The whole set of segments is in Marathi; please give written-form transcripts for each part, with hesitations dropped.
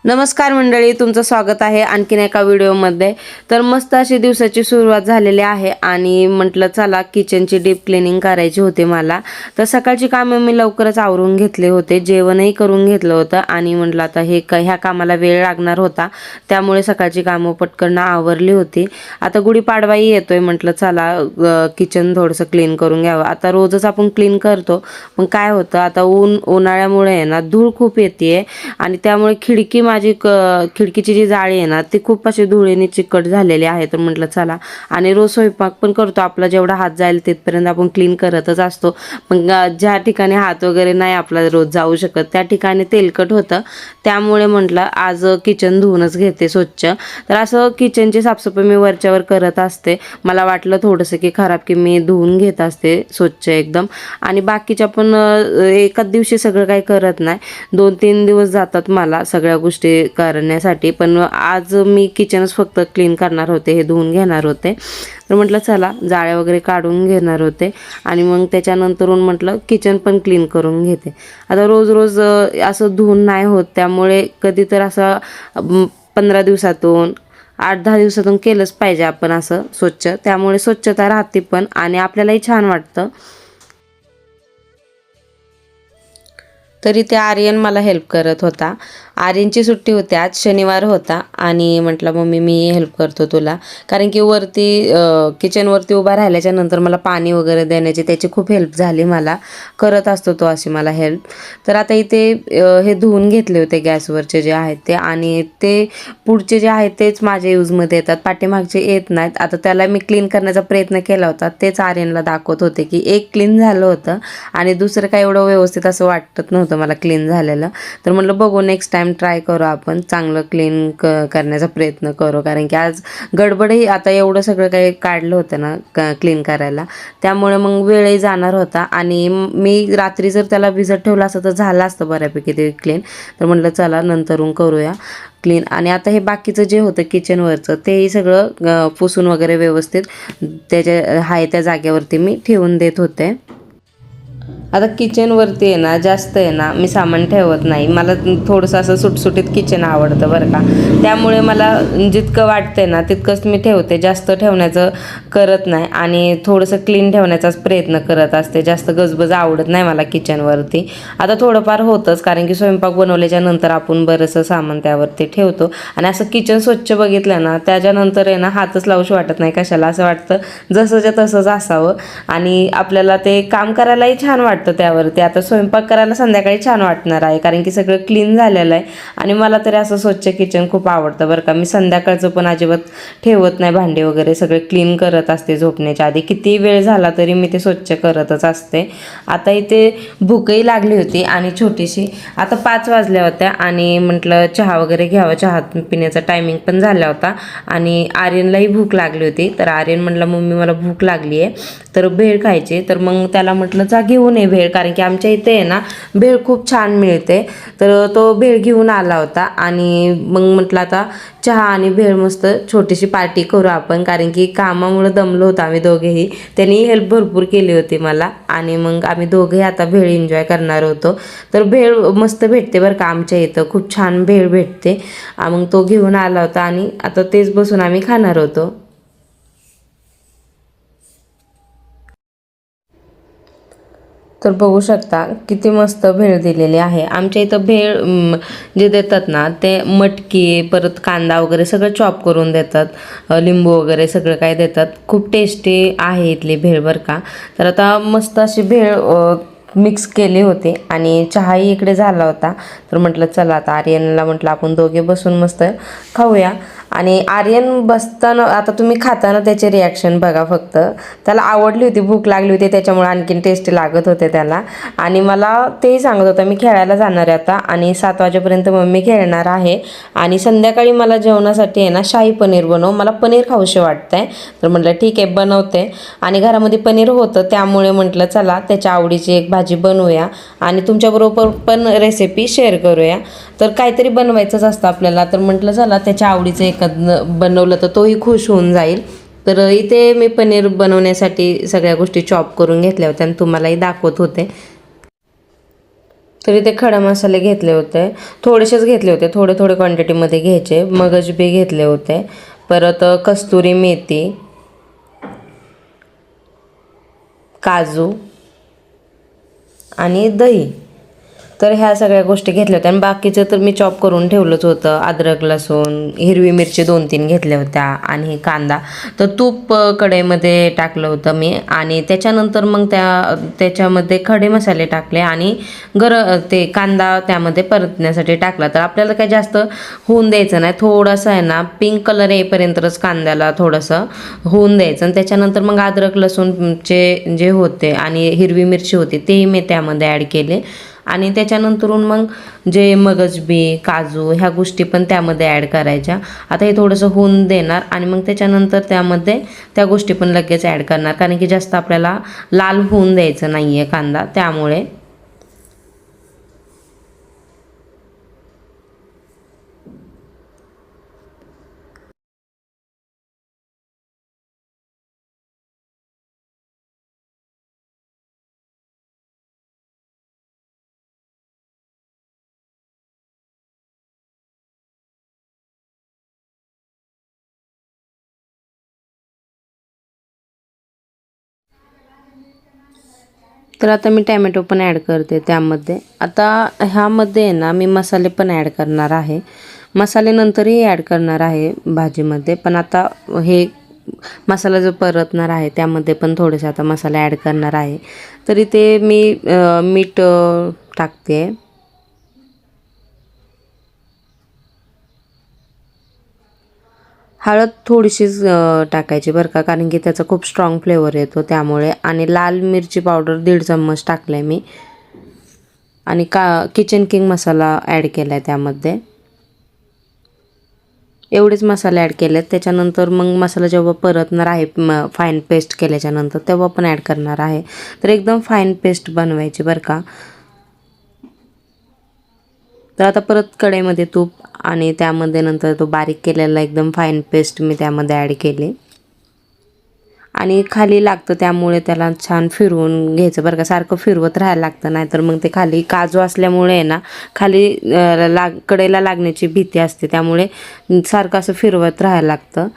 नमस्कार मंडळी, तुमचं स्वागत आहे आणखीन एका व्हिडिओमध्ये। तर मस्त अशी दिवसाची सुरुवात झालेली आहे आणि म्हटलं चला किचनची डीप क्लिनिंग करायची होती मला। तर सकाळची कामे मी लवकरच आवरून घेतले होते, जेवणही करून घेतलं होतं आणि म्हटलं आता ह्या कामाला वेळ लागणार होता, त्यामुळे सकाळची कामं पटकन आवरली होती। आता गुढीपाडवाही येतोय, म्हटलं चला किचन थोडंसं क्लीन करून घ्यावं। आता रोजच आपण क्लीन करतो, पण काय होतं आता उन्हाळ्यामुळे आहे ना धूळ खूप येते आणि त्यामुळे माझी खिडकीची जी जाळी आहे ना ती खूप अशी धुळेने चिकट झालेली आहे। तर म्हटलं चला, आणि रोज स्वयंपाक पण करतो, आपला जेवढा हात जाईल तिथपर्यंत आपण क्लीन करतच असतो, पण ज्या ठिकाणी हात वगैरे नाही आपला रोज जाऊ शकत त्या ठिकाणी तेलकट होतं, त्यामुळे म्हटलं आज किचन धुवूनच घेते स्वच्छ। तर असं किचनची साफसफाई मी वरच्यावर करत असते, मला वाटलं थोडंसं की खराब की मी धुवून घेत असते स्वच्छ एकदम, आणि बाकीच्या पण एकाच दिवशी सगळं काही करत नाही, 2-3 दिवस जातात मला सगळ्या गोष्टी करण्यासाठी। पण आज मी किचनच फक्त क्लीन करणार होते, हे धुवून घेणार होते। तर म्हटलं चला जाळ्या वगैरे काढून घेणार होते आणि मग त्याच्यानंतरून म्हटलं किचन पण क्लीन करून घेते। आता रोज रोज असं धुवून नाही होत, त्यामुळे कधी तर असं 15 दिवसातून 8-10 दिवसातून केलंच पाहिजे आपण असं स्वच्छ, त्यामुळे स्वच्छता राहते पण आणि आपल्यालाही छान वाटतं। तरी ते आर्यन मला हेल्प करत होता। आर्यनची सुट्टी होती, आज शनिवार होता आणि म्हटलं मम्मी मी हेल्प करतो तुला, कारण की वरती किचनवरती उभा राहिल्याच्या नंतर मला पाणी वगैरे देण्याची त्याची खूप हेल्प झाली, मला करत असतो तो अशी मला हेल्प। तर आता इथे हे धुवून घेतले होते गॅसवरचे जे आहेत ते, आणि ते पुढचे जे आहेत तेच माझ्या यूजमध्ये येतात, पाठीमागचे येत नाहीत। आता त्याला मी क्लीन करण्याचा प्रयत्न केला होता, तेच आर्यनला दाखवत होते की एक क्लीन झालं होतं आणि दुसरं काय एवढं व्यवस्थित असं वाटत नव्हतं मला क्लीन झालेलं। तर म्हटलं बघू नेक्स्ट टाइम ट्राय करू, आपण चांगलं क्लीन करण्याचा प्रयत्न करू, कारण की आज गडबडही आता एवढं सगळं काही काढलं होतं ना क्लीन करायला, त्यामुळे मग वेळही जाणार होता आणि मी रात्री जर त्याला भिजत ठेवलं असतं तर झालं असतं बऱ्यापैकी ते क्लीन। तर म्हटलं चला नंतरून करूया क्लीन। आणि आता हे बाकीचं जे होतं किचनवरचं तेही सगळं पुसून वगैरे व्यवस्थित त्याच्या त्या जागेवरती मी ठेवून देत होते। आता किचनवरती आहे ना जास्त आहे ना मी सामान ठेवत नाही, मला थोडंसं असं सुटसुटीत किचन आवडतं बरं का, त्यामुळे मला जितकं वाटतंय ना तितकंच मी ठेवते, जास्त ठेवण्याचं करत नाही आणि थोडंसं क्लीन ठेवण्याचाच प्रयत्न करत असते, जास्त गजबज आवडत नाही मला किचनवरती। आता थोडंफार होतंच, कारण की स्वयंपाक बनवल्याच्या नंतर आपण बरंचसं सामान त्यावरती ठेवतो आणि असं किचन स्वच्छ बघितलं ना त्याच्यानंतर आहे ना हातच लावूशी वाटत नाही कशाला, असं वाटतं जसंच्या तसंच असावं आणि आपल्याला ते काम करायलाही छान वाटतं त्यावरती। आता स्वयंपाक करायला संध्याकाळी छान वाटणार आहे, कारण की सगळं क्लीन झालेलं आहे आणि मला तरी असं स्वच्छ किचन खूप आवडतं बरं का। मी संध्याकाळचं पण अजिबात ठेवत नाही, भांडी वगैरे सगळे क्लीन करत असते झोपण्याच्या आधी, किती वेळ झाला तरी मी ते स्वच्छ करतच असते। आता इथे भूकही लागली होती आणि छोटीशी, आता 5 वाजल्या होत्या आणि म्हटलं चहा वगैरे घ्यावं, चहा पिण्याचा टायमिंग पण झाला होता आणि आर्यनलाही भूक लागली होती। तर आर्यन म्हटलं मम्मी मला भूक लागली आहे तर भेळ खायची, तर मग त्याला म्हटलं जा घेऊन ये भेळ, कारण की आमच्या इथे आहे ना भेळ खूप छान मिळते। तर तो भेळ घेऊन आला होता आणि मग म्हटलं आता चहा आणि भेळ मस्त छोटीशी पार्टी करू आपण, कारण की कामामुळे दमलो होतो आम्ही दोघेही, त्यांनी हेल्प भरपूर केली होती मला आणि मग आम्ही दोघेही आता भेळ एन्जॉय करणार होतो। तर भेळ मस्त भेटते बरं का आमच्या इथं, खूप छान भेळ भेटते। मग तो घेऊन आला होता आणि आता तेच बसून आम्ही खाणार होतो। तर बघू शकता किती मस्त भेळ दिलेली आहे। आमच्या इथं भेळ जे देतात ना ते मटकी परत कांदा वगैरे सगळं चॉप करून देतात, लिंबू वगैरे सगळं काय देतात, खूप टेस्टी आहे इथली भेळ बरं का। तर आता मस्त अशी भेळ मिक्स केली होती आणि चहाही इकडे झाला होता। तर म्हटलं चला आता आर्यनला म्हटलं आपण दोघे बसून मस्त खाऊया। आणि आर्यन बसताना, आता तुम्ही खाताना त्याचे रिॲक्शन बघा फक्त, त्याला आवडली होती, भूक लागली होती त्याच्यामुळे आणखीन टेस्टी लागत होते त्याला। आणि मला तेही सांगत होता मी खेळायला जाणार आहे आता आणि 7 वाजेपर्यंत मम्मी खेळणार आहे आणि संध्याकाळी मला जेवणासाठी आहे ना शाही पनीर बनव, मला पनीर खाऊशे वाटतंय। तर म्हटलं ठीक आहे बनवते, आणि घरामध्ये पनीर होतं त्यामुळे म्हटलं चला त्याच्या आवडीची एक भाजी बनवूया आणि तुमच्याबरोबर पण रेसिपी शेअर करूया। तर काहीतरी बनवायचंच असतं आपल्याला, तर म्हटलं चला त्याच्या आवडीचं एखादं बनवलं तर तोही खुश होऊन जाईल। तर इथे मी पनीर बनवण्यासाठी सगळ्या गोष्टी चॉप करून घेतल्या होत्या आणि तुम्हालाही दाखवत होते। तरी ते खडा मसाले घेतले होते, थोडेसेच घेतले होते, थोडे थोडे क्वांटिटीमध्ये घ्यायचे. मगज बी घेतले होते, परत कस्तुरी मेथी, काजू आणि दही. तर ह्या सगळ्या गोष्टी घेतल्या होत्या आणि बाकीचं तर मी चॉप करून ठेवलंच होतं. अद्रक, लसूण, हिरवी मिरची 2-3 घेतल्या होत्या आणि कांदा. तर तूप कढईमध्ये टाकलं होतं मी आणि त्याच्यानंतर मग त्याच्यामध्ये खडे मसाले टाकले आणि ते कांदा त्यामध्ये परतण्यासाठी टाकला. तर आपल्याला काही जास्त होऊन द्यायचं नाही, थोडंसं आहे ना पिंक कलर येईपर्यंतच कांद्याला थोडंसं होऊन द्यायचं आणि त्याच्यानंतर मग अद्रक लसूणचे जे होते आणि हिरवी मिरची होती तेही मी त्यामध्ये ॲड केले आणि त्याच्यानंतरून मग जे मगजबी, काजू ह्या गोष्टी पण त्यामध्ये ॲड करायच्या. आता हे थोडंसं होऊन देणार आणि मग त्याच्यानंतर त्यामध्ये त्या गोष्टी पण लगेच ॲड करणार, कारण की जास्त आपल्याला लाल होऊन द्यायचं नाही आहे कांदा, त्यामुळे. तर आता मी टॅमॅटो पण ॲड करते त्यामध्ये. आता ह्यामध्ये आहे ना मी मसाले पण ॲड करणार आहे. मसाले नंतरही ॲड करणार आहे भाजीमध्ये, पण आता हे मसाला जो परतणार आहे त्यामध्ये पण थोडेसे आता मसाले ॲड करणार आहे. तरी ते मी मीठ टाकते. हळद थोडीशीच टाकायची बरं का, कारण की त्याचा खूप स्ट्रॉंग फ्लेवर येतो त्यामुळे. आणि लाल मिरची पावडर 1.5 चम्मच टाकला आहे मी आणि किचन किंग मसाला ॲड केला आहे त्यामध्ये. एवढेच मसाले ॲड केलेत. त्याच्यानंतर मग मसाला जेव्हा परतणार आहे फाईन पेस्ट केल्याच्यानंतर तेव्हा पण ॲड करणार आहे. तर एकदम फाईन पेस्ट बनवायची बरं का. तर आता परत कढईमध्ये तूप आणि त्यामध्ये नंतर तो बारीक केलेला एकदम फाईन पेस्ट मी त्यामध्ये ॲड केली आणि खाली लागतं त्यामुळे त्याला छान फिरवून घ्यायचं बरं का. सारखं फिरवत राहायला लागतं, नाहीतर मग ते खाली काजू असल्यामुळे आहे ना खाली कढईला लागण्याची भीती असते, त्यामुळे सारखं असं फिरवत राहायला लागतं.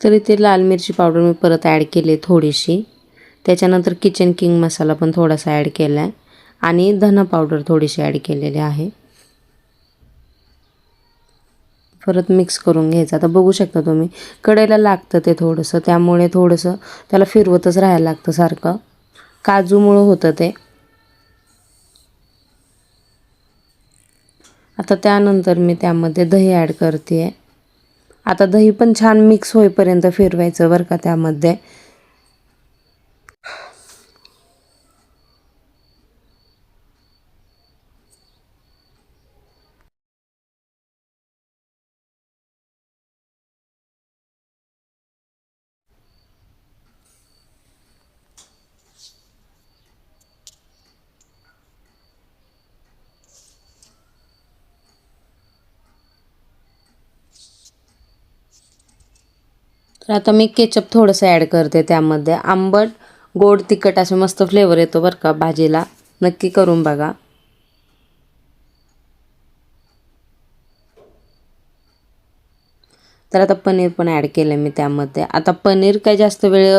तर इथे लाल मिरची पावडर मी परत ॲड केली थोडीशी. त्याच्यानंतर किचन किंग मसाला पण थोडासा ॲड केला आहे आणि धना पावडर थोडीशी ॲड केलेली आहे. परत मिक्स करून घ्यायचं. आता बघू शकता तुम्ही कढईला लागतं ते थोडंसं, त्यामुळे थोडंसं त्याला फिरवतच राहायला लागतं सारखं. काजूमुळं होतं ते. आता त्यानंतर मी त्यामध्ये दही ॲड करते आहे. आता दही पण छान मिक्स होईपर्यंत फिरवायचं बरं का त्यामध्ये. तर आता मी केचप थोडंसं ॲड करते त्यामध्ये. आंबट, गोड, तिखट असं मस्त फ्लेवर येतो बरं का भाजीला. नक्की करून बघा. तर आता पनीर पण ॲड केलं मी त्यामध्ये. आता पनीर काही जास्त वेळ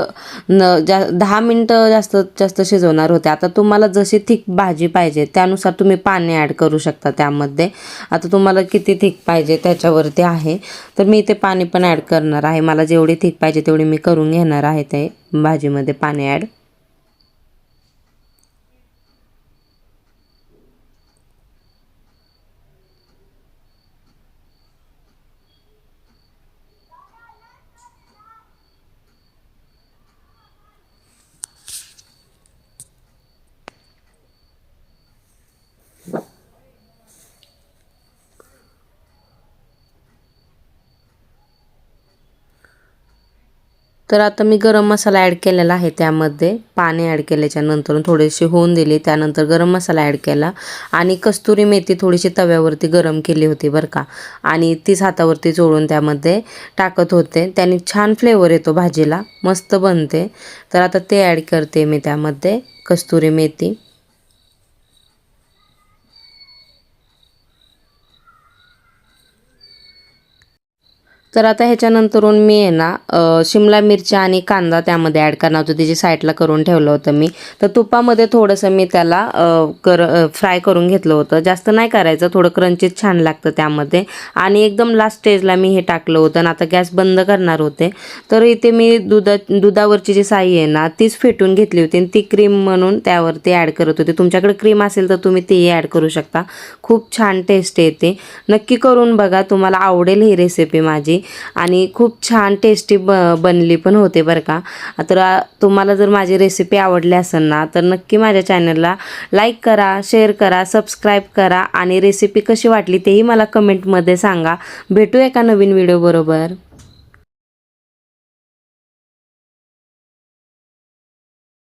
10 मिनटं जास्तीत जास्त शिजवणार होते. आता तुम्हाला जशी थिक भाजी पाहिजे त्यानुसार तुम्ही पाणी ॲड करू शकता त्यामध्ये. आता तुम्हाला किती थिक पाहिजे त्याच्यावरती आहे. तर मी इथे पाणी पण ॲड करणार आहे. मला जेवढी थिक पाहिजे तेवढी मी करून घेणार आहे ते भाजीमध्ये पाणी ॲड. तर आता मी गरम मसाला ॲड केलेला आहे, त्यामध्ये पाणी ॲड केल्याच्यानंतर थोडीशी होऊन दिली, त्यानंतर गरम मसाला ॲड केला आणि कस्तुरी मेथी थोडीशी तव्यावरती गरम केली होती बरं का, आणि तीच हातावरती चोळून त्यामध्ये टाकत होते. त्याने छान फ्लेवर येतो भाजीला, मस्त बनते. तर आता ते ॲड करते मी त्यामध्ये कस्तुरी मेथी. तर आता ह्याच्यानंतरून मी आहे ना शिमला मिरच्या आणि कांदा त्यामध्ये ॲड करणार होतो, त्याची साईडला करून ठेवलं होतं मी. तर तुपामध्ये थोडंसं मी त्याला फ्राय करून घेतलं होतं, जास्त नाही करायचं, थोडं क्रंचीत छान लागतं त्यामध्ये. आणि एकदम लास्ट स्टेजला मी हे टाकलं होतं आणि आता गॅस बंद करणार होते. तर इथे मी दुधावरची जी साई आहे ना तीच फेटून घेतली होती आणि ती क्रीम म्हणून त्यावरती ॲड करत होते. तुमच्याकडे क्रीम असेल तर तुम्ही तेही ॲड करू शकता, खूप छान टेस्ट येते. नक्की करून बघा, तुम्हाला आवडेल ही रेसिपी माझी. आणि खूप छान टेस्टी बनली पण होते बरं का. तर तुम्हाला जर माझी रेसिपी आवडली असेल ना तर नक्की माझ्या चॅनलला लाईक करा, शेअर करा, सबस्क्राईब करा आणि रेसिपी कशी वाटली तेही मला कमेंटमध्ये सांगा. भेटू एका नवीन व्हिडिओ बरोबर.